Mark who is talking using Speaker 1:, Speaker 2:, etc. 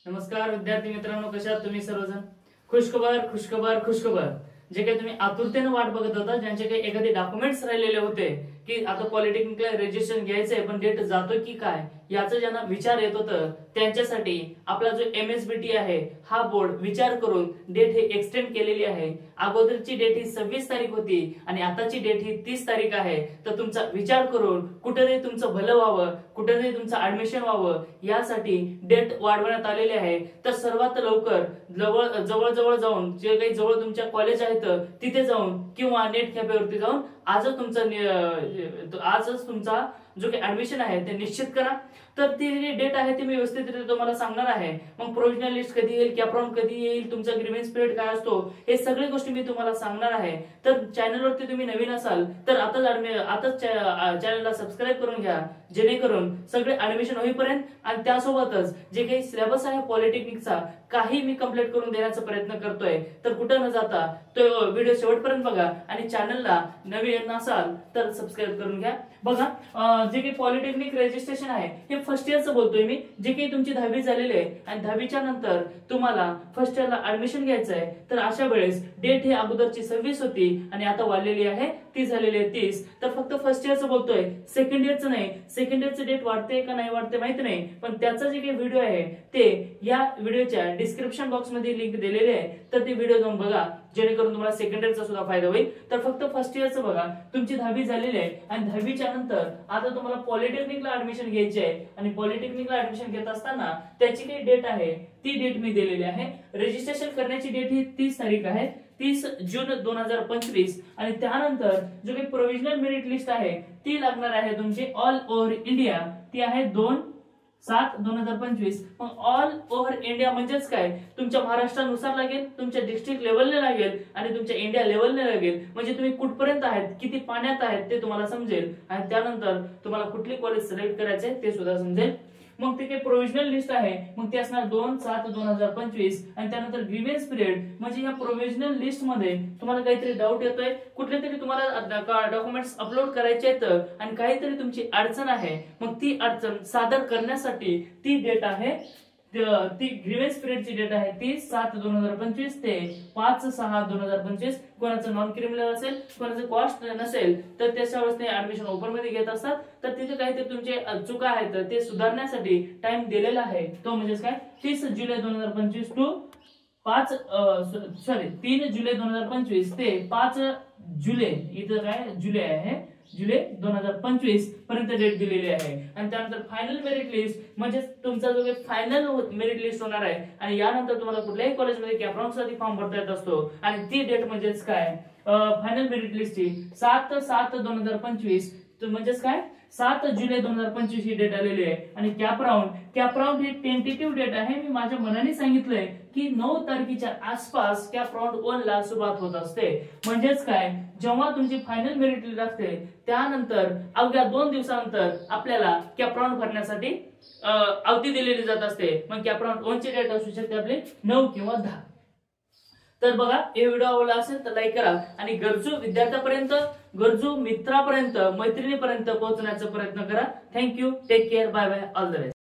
Speaker 1: नमस्कार विद्यार्थी मित्रांनो, कशा आहात तुम्ही सर्वजण? खुशखबर खुशखबर खुशखबर. जे काही तुम्ही आतुरतेने वाट बघत होता, ज्यांचे काही एखादे डॉक्युमेंट्स राहिलेले होते की आता पॉलिटेक्निकला रजिस्ट्रेशन घ्यायचंय पण डेट जातो की काय याचं ज्यांना विचार येत होतं, त्यांच्यासाठी आपला जो MSBT आहे हा बोर्ड विचार करून डेट हे एक्सटेंड केलेली आहे. अगोदरची डेट ही 26 तारीख होती आणि आताची डेट ही 30 तारीख आहे. तर तुमचा विचार करून कुठेतरी तुमचं भलं व्हावं, कुठेतरी तुमचं ऍडमिशन व्हावं यासाठी डेट वाढवण्यात आलेली आहे. तर सर्वात लवकर जवळ जाऊन जे काही जवळ तुमच्या कॉलेज आहेत तिथे जाऊन किंवा नेट कॅफेवरती जाऊन आजच तुमचा जो काही ऍडमिशन आहे ते निश्चित करा. तर ती जी डेट आहे ती मी व्यवस्थितरित्या तुम्हाला सांगणार आहे. मग प्रोव्हिजनल लिस्ट कधी येईल, कॅपराऊंड कधी येईल, तुमचा ग्रीव्हन्स पिरियड काय असतो, हे सगळी गोष्टी मी तुम्हाला सांगणार आहे. तर चॅनलवरती तुम्ही नवीन असाल तर आताच चॅनलला सबस्क्राईब करून घ्या, जेणेकरून सगळे ऍडमिशन होईपर्यंत आणि त्यासोबतच जे काही सिलेबस आहे पॉलिटेक्निकचा काही मी कंप्लीट करून देण्याचा प्रयत्न करतोय. तर कुठं न जाता तो व्हिडिओ शेवटपर्यंत बघा आणि चॅनलला नवीन असाल तर सबस्क्राईब करून घ्या. बघा, जे काही पॉलिटेक्निक रजिस्ट्रेशन आहे हे फर्स्ट इयरचं बोलतोय मी. जे काही तुमची 10वी झालेली आहे आणि 10वीच्या नंतर तुम्हाला फर्स्ट इयरला ऍडमिशन घ्यायचं आहे, तर अशा वेळेस डेट ही अगोदरची 26 होती आणि आता वाढलेली आहे, ती झालेली आहे 30. तर फक्त फर्स्ट इयरचं बोलतोय, सेकंड इयरचं नाही. सेकंड इयरचं डेट वाढते का नाही वाढते माहिती नाही, पण त्याचा जे काही व्हिडिओ आहे ते या व्हिडिओच्या डिस्क्रिप्शन बॉक्स मध्ये लिंक दिलेली आहे. तर ते व्हिडिओ जाऊन बघा, जेणेकरून तुम्हाला सेकंड इयरचा सुद्धा फायदा होईल. तर फक्त फर्स्ट इयरचं बघा, तुमची 10वी झालेली आहे आणि 10वीच्या नंतर आता तुम्हाला पॉलिटेक्निकला ऍडमिशन घ्यायची आहे आणि पॉलिटेक्निकला ऍडमिशन घेत असताना त्याची काही डेट आहे ती डेट मी दिलेली आहे. रजिस्ट्रेशन करण्याची डेट ही 30 तारीख आहे, 30 जून 2025. आणि त्यानंतर जो काही प्रोव्हिजनल मेरिट लिस्ट आहे ती लागणार आहे तुमची ऑल ओव्हर इंडिया. ती आहे 2/7/2025. मग ऑल ओव्हर इंडिया म्हणजेच काय, तुमच्या महाराष्ट्रानुसार लागेल, तुमच्या डिस्ट्रिक्ट लेवलने लागेल आणि तुमच्या इंडिया लेवलने लागेल. म्हणजे तुम्ही कुठपर्यंत आहेत, किती पाण्यात आहेत ते तुम्हाला समजेल आणि त्यानंतर तुम्हाला कुठली कॉलेज सिलेक्ट करायचे ते सुद्धा समजेल. मग ते काही प्रोव्हिजनल लिस्ट आहे, मग ते असणार 2/7/2025. आणि त्यानंतर ग्रीव्हन्स पिरियड म्हणजे या प्रोव्हिजनल लिस्ट मध्ये तुम्हाला काहीतरी डाऊट येतोय, कुठले तरी तुम्हाला डॉक्युमेंट्स अपलोड करायचे आहेत आणि काहीतरी तुमची अडचण आहे, मग ती अडचण सादर करण्यासाठी ती डेट आहे, ती ग्रीव्हन्स पिरियडची डेट आहे 30/7/2025 ते 5/6/2025. कोणाचं नॉन क्रिमिनल असेल, कोणाचं कॉस्ट नसेल तर त्याच्या वेळेस ते ऍडमिशन ओपन मध्ये घेत असतात. तर तिथे काहीतरी तुमचे चुका आहेत ते सुधारण्यासाठी टाइम दिलेला आहे. तो म्हणजेच काय, 30 जुलै 2025 टू 3 जुलै 2025 ते 5 जुलै, इथं काय जुलै आहे, जुलै 2025 पर्यंत डेट दिलेली आहे. आणि त्यानंतर फायनल मेरिट लिस्ट म्हणजे तुमचा जो काही फायनल मेरिट लिस्ट होणार आहे आणि यानंतर तुम्हाला कुठल्याही कॉलेजमध्ये कॅपराऊंड साठी फॉर्म भरता येत असतो आणि ती डेट म्हणजेच काय, फायनल मेरिट लिस्टची 7/7/2025 म्हणजेच काय 7 जुलै 2025 ही डेट आलेली आहे. आणि कॅपराऊंड ही टेंटेटिव्ह डेट आहे. मी माझ्या मनाने सांगितलंय की 9 तारखेच्या आसपास कॅपराऊंड 1 ला सुरुवात होत असते. म्हणजेच काय, जेव्हा तुमची फायनल मेरिट लिस्ट असते त्यानंतर अवघ्या 2 दिवसानंतर आपल्याला कॅपराऊंड भरण्यासाठी अवधी दिलेली जात असते. मग कॅपराऊंड 1 ची डेट असू शकते आपली 9 किंवा 10. तर बघा, हे व्हिडिओ आवडला असेल तर लाईक करा आणि गरजू विद्यार्थ्यापर्यंत, गरजू मित्रापर्यंत, मैत्रिणीपर्यंत पोहोचण्याचा प्रयत्न करा. Thank you, take care, bye bye, all the best.